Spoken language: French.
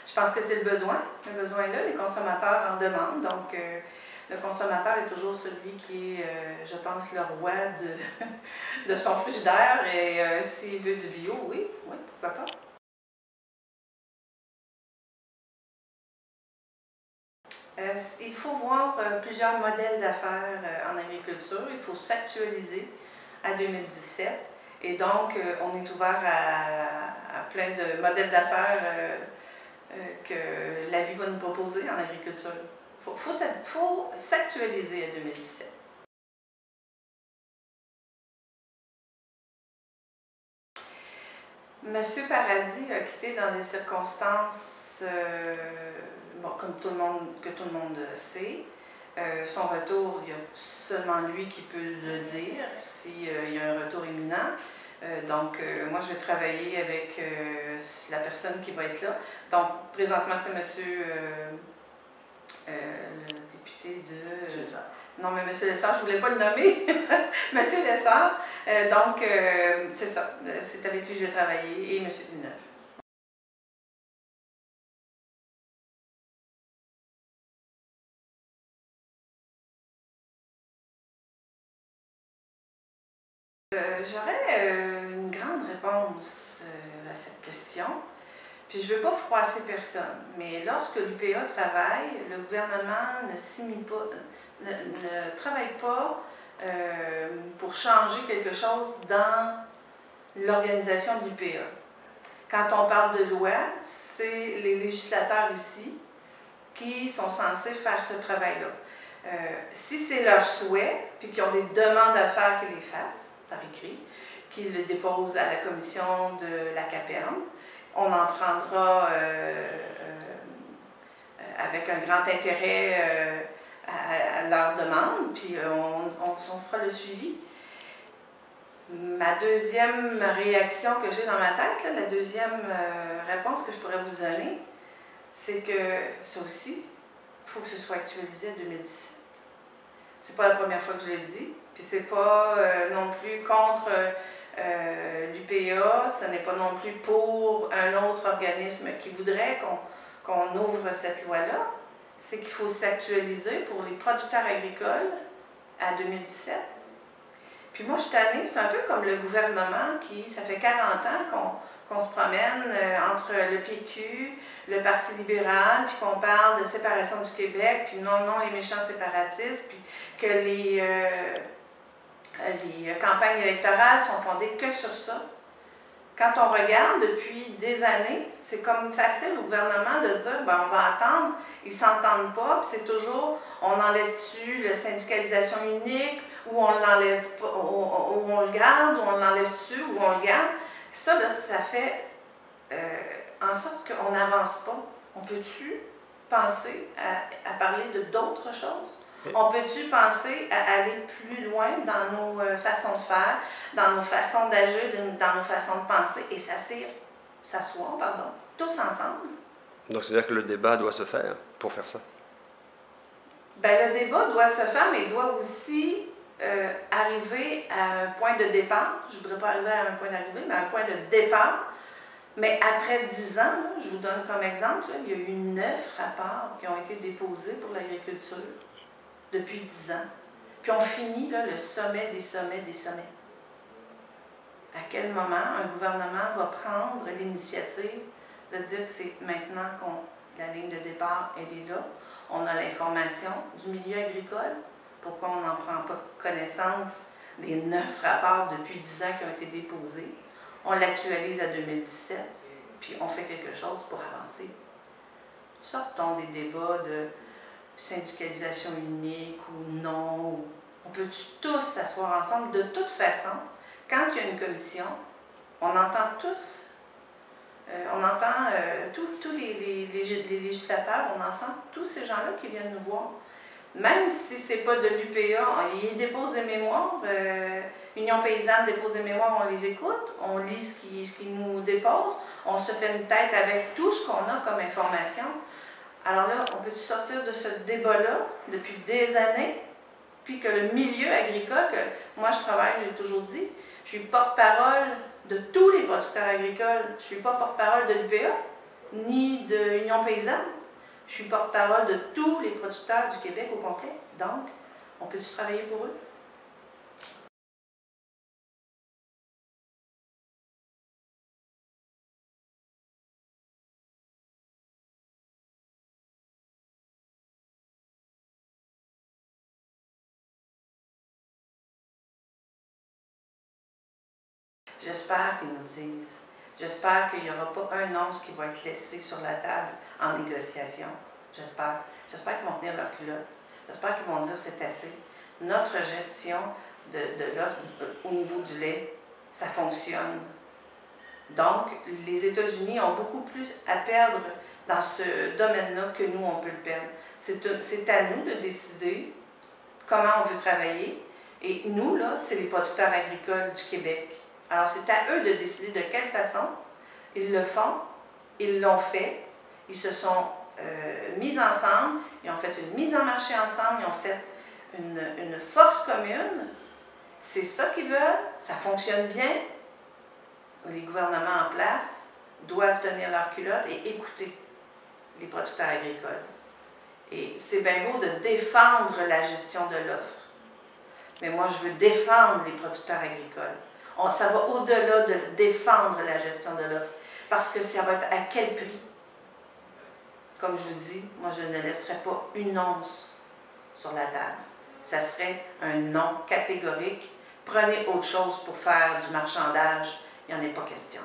Je pense que c'est le besoin là, les consommateurs en demandent, donc le consommateur est toujours celui qui est, je pense, le roi de son frigidaire, et s'il veut du bio, oui, pourquoi pas. Il faut voir plusieurs modèles d'affaires en agriculture. Il faut s'actualiser à 2017. Et donc, on est ouvert à plein de modèles d'affaires que la vie va nous proposer en agriculture. Il faut s'actualiser à 2017. Monsieur Paradis a quitté dans des circonstances, bon, comme tout le monde sait. Son retour, il y a seulement lui qui peut le dire, s'il y a un retour imminent. Donc, moi, je vais travailler avec la personne qui va être là. Donc, présentement, c'est monsieur le député de... Monsieur Lessard. Non, mais monsieur Lessard, je ne voulais pas le nommer. Monsieur Lessard. Donc, c'est ça. C'est avec lui que je vais travailler, et monsieur Villeneuve. J'aurais une grande réponse à cette question. Puis je ne veux pas froisser personne, mais lorsque l'UPA travaille, le gouvernement ne travaille pas pour changer quelque chose dans l'organisation de l'UPA. Quand on parle de loi, c'est les législateurs ici qui sont censés faire ce travail-là. Si c'est leur souhait, puis qu'ils ont des demandes à faire, qu'ils les fassent par écrit, qu'ils le déposent à la commission de la CAPERM. On en prendra avec un grand intérêt à leur demande, puis on fera le suivi. Ma deuxième réaction que j'ai dans ma tête, là, la deuxième réponse que je pourrais vous donner, c'est que ça aussi, il faut que ce soit actualisé en 2017. C'est pas la première fois que je l'ai dit, puis c'est pas non plus contre l'UPA, ce n'est pas non plus pour un autre organisme qui voudrait qu'on ouvre cette loi-là. C'est qu'il faut s'actualiser pour les producteurs agricoles à 2017. Puis moi, je suis tannée, c'est un peu comme le gouvernement qui, ça fait 40 ans qu'on se promène entre le PQ, le Parti libéral, puis qu'on parle de séparation du Québec, puis non, les méchants séparatistes, puis que les campagnes électorales sont fondées que sur ça. Quand on regarde depuis des années, c'est comme facile au gouvernement de dire ben, on va attendre, ils ne s'entendent pas, puis c'est toujours on enlève-tu la syndicalisation unique, ou on l'enlève pas, ou on le garde, ou on l'enlève-tu, ou on le garde. Ça, là, ça fait en sorte qu'on n'avance pas. On peut-tu penser à parler de d'autres choses? On peut-tu penser à aller plus loin dans nos façons de faire, dans nos façons d'agir, dans nos façons de penser, et s'asseoir, tous ensemble? Donc, c'est-à-dire que le débat doit se faire pour faire ça? Bien, le débat doit se faire, mais il doit aussi arriver à un point de départ. Je ne voudrais pas arriver à un point d'arrivée, mais à un point de départ. Mais après 10 ans, là, je vous donne comme exemple, là, il y a eu 9 rapports qui ont été déposés pour l'agriculture depuis 10 ans. Puis on finit là, le sommet des sommets des sommets. À quel moment un gouvernement va prendre l'initiative de dire que c'est maintenant que la ligne de départ, elle est là. On a l'information du milieu agricole. Pourquoi on n'en prend pas connaissance des 9 rapports depuis 10 ans qui ont été déposés? On l'actualise à 2017, puis on fait quelque chose pour avancer. Sortons des débats de syndicalisation unique ou non. On peut tous s'asseoir ensemble. De toute façon, quand il y a une commission, on entend tous, tous les législateurs, on entend tous ces gens-là qui viennent nous voir. Même si ce n'est pas de l'UPA, ils déposent des mémoires, Union paysanne dépose des mémoires, on les écoute, on lit ce qu'ils nous déposent, on se fait une tête avec tout ce qu'on a comme information. Alors là, on peut sortir de ce débat-là depuis des années, puis que le milieu agricole, que moi je travaille, j'ai toujours dit, je suis porte-parole de tous les producteurs agricoles, je ne suis pas porte-parole de l'UPA, ni de Union paysanne. Je suis porte-parole de tous les producteurs du Québec au complet. Donc, on peut-tu travailler pour eux? J'espère qu'ils nous disent. J'espère qu'il n'y aura pas un once qui va être laissé sur la table en négociation. J'espère. J'espère qu'ils vont tenir leur culotte. J'espère qu'ils vont dire c'est assez. Notre gestion de l'offre au niveau du lait, ça fonctionne. Donc, les États-Unis ont beaucoup plus à perdre dans ce domaine-là que nous, on peut le perdre. C'est à nous de décider comment on veut travailler. Et nous, là, c'est les producteurs agricoles du Québec. Alors, c'est à eux de décider de quelle façon ils le font. Ils l'ont fait. Ils se sont mis ensemble. Ils ont fait une mise en marché ensemble. Ils ont fait une force commune. C'est ça qu'ils veulent. Ça fonctionne bien. Les gouvernements en place doivent tenir leur culotte et écouter les producteurs agricoles. Et c'est bien beau de défendre la gestion de l'offre. Mais moi, je veux défendre les producteurs agricoles. Ça va au-delà de défendre la gestion de l'offre. Parce que ça va être à quel prix? Comme je vous dis, moi, je ne laisserai pas une once sur la table. Ça serait un non catégorique. Prenez autre chose pour faire du marchandage. Il n'y en est pas question.